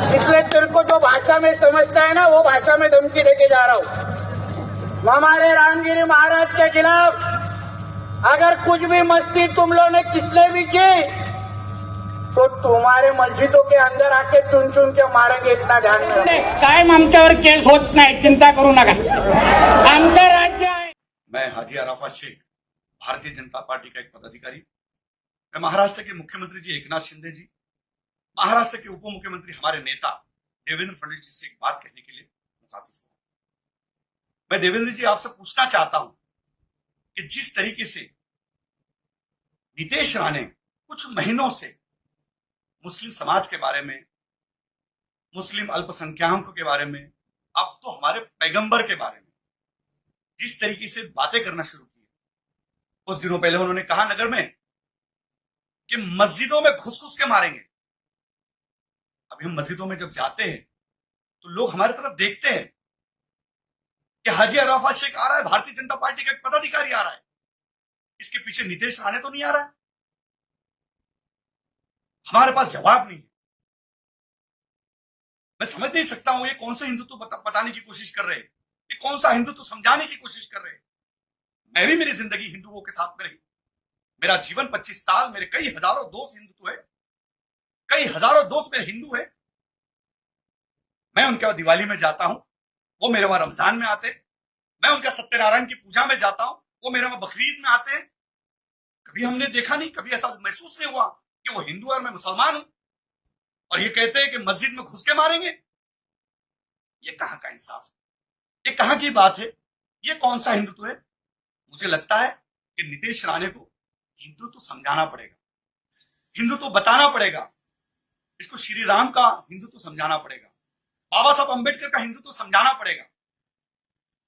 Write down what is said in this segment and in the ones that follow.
इसलिए तेरे को जो भाषा में समझता है ना, वो भाषा में धमकी देके जा रहा हूं। हमारे रामगिरी महाराज के खिलाफ अगर कुछ भी मस्ती तुम लोग ने किसने भी की तो तुम्हारे मस्जिदों के अंदर आके चुन चुन के मारेंगे, इतना ध्यान में रखो। कायम आमच्यावर केस होत नाही, चिंता करू नका, आमचं राज्य आहे। मैं हाजी अराफत शेख, भारतीय जनता पार्टी का एक पदाधिकारी। मैं महाराष्ट्र के मुख्यमंत्री जी एकनाथ शिंदे जी, महाराष्ट्र के उप मुख्यमंत्री हमारे नेता देवेंद्र फडणवीस जी से एक बात कहने के लिए मुखातिब हूं। मैं देवेंद्र जी आपसे पूछना चाहता हूं कि जिस तरीके से नीतीश राणे कुछ महीनों से मुस्लिम समाज के बारे में, मुस्लिम अल्पसंख्यकों के बारे में, अब तो हमारे पैगंबर के बारे में जिस तरीके से बातें करना शुरू की, कुछ दिनों पहले उन्होंने कहा नगर में कि मस्जिदों में घुस घुस के मारेंगे। अभी हम मस्जिदों में जब जाते हैं तो लोग हमारी तरफ देखते हैं कि हाजी अराफत शेख आ रहा है, भारतीय जनता पार्टी का एक पदाधिकारी आ रहा है, इसके पीछे नीतीश राणे तो नहीं आ रहा है। हमारे पास जवाब नहीं है। मैं समझ नहीं सकता हूं ये कौन सा हिंदुत्व बताने की कोशिश कर रहे हैं, ये कौन सा हिंदुत्व समझाने की कोशिश कर रहे हैं। मैं भी मेरी जिंदगी हिंदुओं के साथ में रही, मेरा जीवन 25 साल, मेरे कई हजारों दोस्त हिंदुत्व है, कई हजारों दोस्त मेरे हिंदू है। मैं उनके दिवाली में जाता हूं, वो मेरे वहां रमजान में आते, मैं उनका सत्यनारायण की पूजा में जाता हूं, वो मेरे वहां बकरीद में आते हैं। कभी हमने देखा नहीं, कभी ऐसा महसूस नहीं हुआ कि वो हिंदू है और मैं मुसलमान हूं, और ये कहते हैं कि मस्जिद में घुस के मारेंगे। ये कहां का इंसाफ है, ये कहां की बात है, ये कौन सा हिंदुत्व है। मुझे लगता है कि नीतीश राणे को हिंदुत्व समझाना पड़ेगा, हिंदुत्व बताना पड़ेगा, इसको श्री राम का हिंदुत्व समझाना पड़ेगा, बाबा साहब अंबेडकर का हिंदुत्व समझाना पड़ेगा,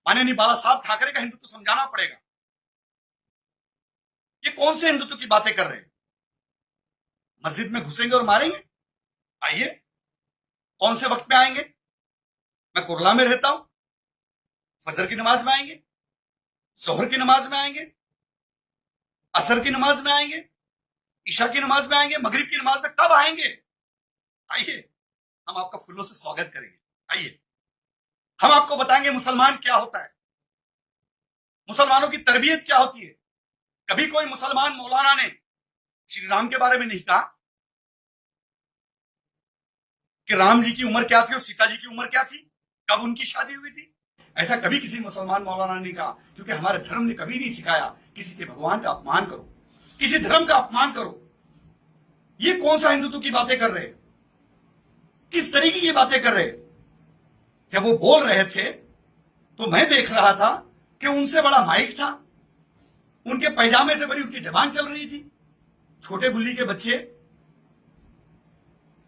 माननीय बाला साहब ठाकरे का हिंदुत्व समझाना पड़ेगा। ये कौन से हिंदुत्व की बातें कर रहे हैं। मस्जिद में घुसेंगे और मारेंगे। आइए, कौन से वक्त में आएंगे। मैं कुरला में रहता हूं, फजर की नमाज में आएंगे, जोहर की नमाज में आएंगे, असर की नमाज में आएंगे, ईशा की नमाज में आएंगे, मगरिब की नमाज में कब आएंगे। आइए, हम आपका फूलों से स्वागत करेंगे। आइए, हम आपको बताएंगे मुसलमान क्या होता है, मुसलमानों की तरबियत क्या होती है। कभी कोई मुसलमान मौलाना ने श्री राम के बारे में नहीं कहा कि राम जी की उम्र क्या थी और सीता जी की उम्र क्या थी, कब उनकी शादी हुई थी। ऐसा कभी किसी मुसलमान मौलाना ने कहा, क्योंकि हमारे धर्म ने कभी नहीं सिखाया किसी के भगवान का अपमान करो, किसी धर्म का अपमान करो। ये कौन सा हिंदुत्व की बातें कर रहे, किस तरीके की बातें कर रहे। जब वो बोल रहे थे तो मैं देख रहा था कि उनसे बड़ा माइक था, उनके पैजामे से बड़ी उनकी जबान चल रही थी। छोटे बुल्ली के बच्चे,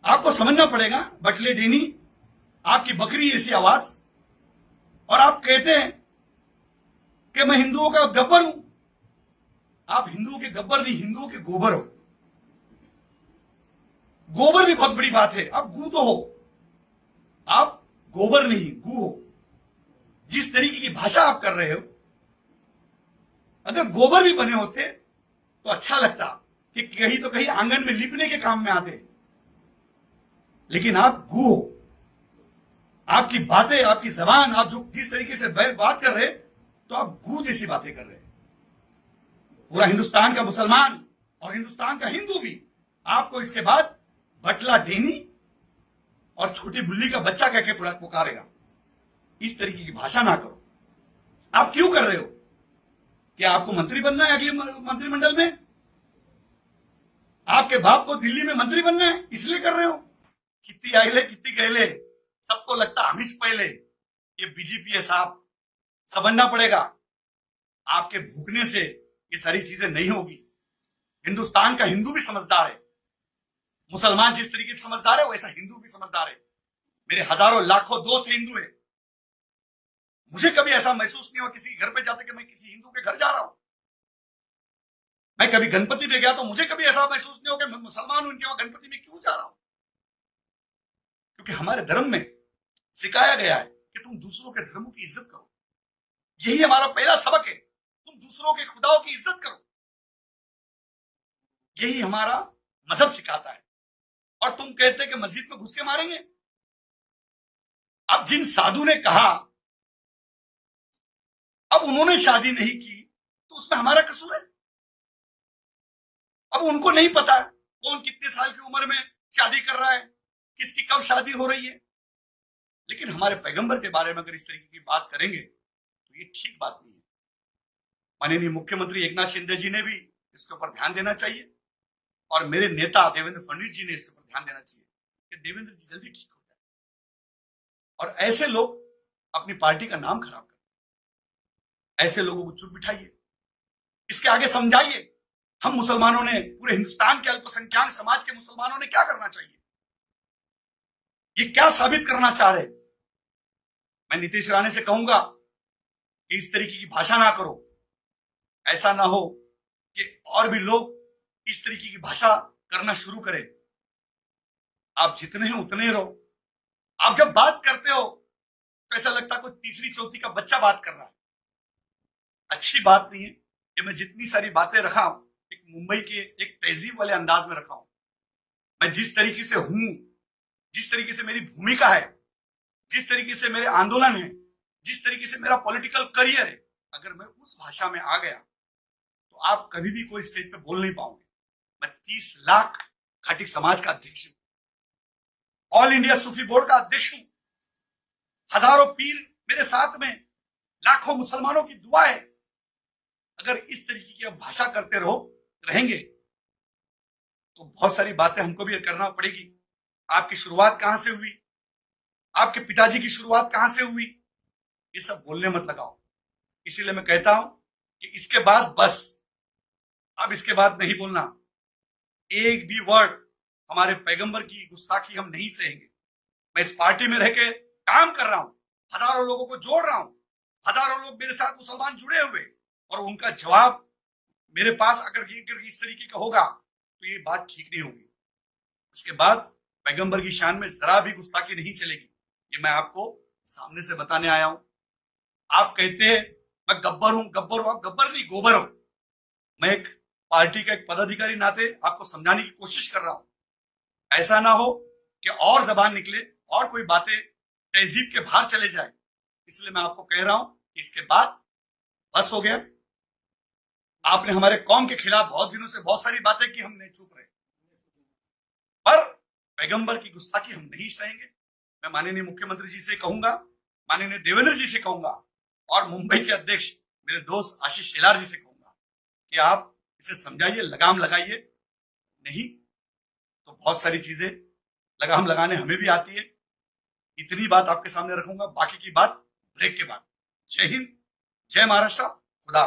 आपको समझना पड़ेगा, बटले डेनी, आपकी बकरी ऐसी आवाज, और आप कहते हैं कि मैं हिंदुओं का गब्बर हूं। आप हिंदुओं के गब्बर नहीं, हिंदुओं के गोबर हो। गोबर भी बहुत बड़ी बात है, आप गू तो हो, आप गोबर नहीं गू हो। जिस तरीके की भाषा आप कर रहे हो, अगर गोबर भी बने होते तो अच्छा लगता कि कहीं तो कहीं आंगन में लिपने के काम में आते, लेकिन आप गू हो। आपकी बातें, आपकी जबान, आप जो जिस तरीके से बात कर रहे, तो आप गू जैसी बातें कर रहे। पूरा हिंदुस्तान का मुसलमान और हिंदुस्तान का हिंदू भी आपको इसके बाद बटला डेनी और छोटी बुल्ली का बच्चा कह के पुकारेगा। इस तरीके की भाषा ना करो। आप क्यों कर रहे हो? क्या आपको मंत्री बनना है अगले मंत्रिमंडल में? आपके बाप को दिल्ली में मंत्री बनना है, इसलिए कर रहे हो? कितनी आइले कितनी गहले, सबको लगता हमीश पहले ये बीजेपी है साहब, समझना पड़ेगा। आपके भूखने से ये सारी चीजें नहीं होगी। हिंदुस्तान का हिंदू भी समझदार है। मुसलमान जिस तरीके से समझदार है, वैसा हिंदू भी समझदार है। मेरे हजारों लाखों दोस्त हिंदू है। मुझे कभी ऐसा महसूस नहीं हुआ किसी घर पे जाते कि मैं किसी हिंदू के घर जा रहा हूं। मैं कभी गणपति में गया तो मुझे कभी ऐसा महसूस नहीं हो कि मैं मुसलमान हूं, इनके वहां गणपति में क्यों जा रहा हूं। क्योंकि हमारे धर्म में सिखाया गया है कि तुम दूसरों के धर्मों की इज्जत करो। यही हमारा पहला सबक है, तुम दूसरों के खुदाओं की इज्जत करो। यही हमारा मजहब सिखाता है। और तुम कहते कि मस्जिद में घुस के मारेंगे, अब जिन साधु ने कहा अब उन्होंने शादी नहीं की तो उसमें हमारा कसूर है। अब उनको नहीं पता कौन कितने साल की उम्र में शादी कर रहा है, किसकी कब शादी हो रही है। लेकिन हमारे पैगंबर के बारे में अगर इस तरीके की बात करेंगे तो ये ठीक बात नहीं है। माननीय मुख्यमंत्री एकनाथ शिंदे जी ने भी इसके ऊपर ध्यान देना चाहिए और मेरे नेता देवेंद्र फडणवीस जी ने इसके ऊपर ध्यान देना चाहिए कि देवेंद्र जी जल्दी ठीक हो जाए। और ऐसे लोग अपनी पार्टी का नाम खराब करते, ऐसे लोगों को चुप बिठाइए, इसके आगे समझाइए। हम मुसलमानों ने, पूरे हिंदुस्तान के अल्पसंख्यक समाज के मुसलमानों ने क्या करना चाहिए, ये क्या साबित करना चाह रहे। मैं नीतीश राणे से कहूंगा कि इस तरीके की भाषा ना करो, ऐसा ना हो कि और भी लोग इस तरीके की भाषा करना शुरू करें। आप जितने हैं उतने ही रहो। आप जब बात करते हो तो ऐसा लगता है कोई तीसरी चौथी का बच्चा बात कर रहा है। अच्छी बात नहीं है कि मैं जितनी सारी बातें रखा हूं एक मुंबई के एक तहजीब वाले अंदाज में रखा हूं। मैं जिस तरीके से हूं, जिस तरीके से मेरी भूमिका है, जिस तरीके से मेरे आंदोलन है, जिस तरीके से मेरा पॉलिटिकल करियर है, अगर मैं उस भाषा में आ गया तो आप कभी भी कोई स्टेज पे बोल नहीं पाओगे। मैं 30 लाख खाटी समाज का अध्यक्ष हूं, ऑल इंडिया सूफी बोर्ड का अध्यक्ष हूं, हजारों पीर मेरे साथ में, लाखों मुसलमानों की दुआ है। अगर इस तरीके की आप भाषा करते रहेंगे तो बहुत सारी बातें हमको भी करना पड़ेगी। आपकी शुरुआत कहां से हुई, आपके पिताजी की शुरुआत कहां से हुई, ये सब बोलने मत लगाओ। इसीलिए मैं कहता हूं कि इसके बाद बस, अब इसके बाद नहीं बोलना। एक भी वर्ड हमारे पैगंबर की गुस्ताखी हम नहीं सहेंगे। मैं इस पार्टी में रह के काम कर रहा हूं, हजारों लोगों को जोड़ रहा हूं, हजारों लोग मेरे साथ मुसलमान जुड़े हुए, और उनका जवाब मेरे पास अगर इस तरीके का होगा तो ये बात ठीक नहीं होगी। इसके बाद पैगंबर की शान में जरा भी गुस्ताखी नहीं चलेगी। ये मैं आपको सामने से बताने आया हूं। आप कहते हैं मैं गब्बर हूं, गब्बर हूं, आप गब्बर नहीं गोबर हो। मैं एक पार्टी का एक पदाधिकारी नाते आपको समझाने की कोशिश कर रहा हूं। ऐसा ना हो कि और जबान निकले और कोई बातें तहजीब के बाहर चले जाए। इसलिए मैं आपको कह रहा हूं कि इसके बाद बस हो गया। आपने हमारे कौम के खिलाफ बहुत दिनों से बहुत सारी बातें की, हम नहीं चुप रहे, पर पैगंबर की गुस्ताखी हम नहीं सहेंगे। मैं माननीय मुख्यमंत्री जी से कहूंगा, माननीय देवेंद्र जी से कहूंगा और मुंबई के अध्यक्ष मेरे दोस्त आशीष शेलार जी से कहूंगा कि आप इसे समझाइए, लगाम लगाइए। नहीं तो बहुत सारी चीजें लगाम लगाने हमें भी आती है। इतनी बात आपके सामने रखूंगा, बाकी की बात ब्रेक के बाद। जय हिंद, जय महाराष्ट्र, खुदा।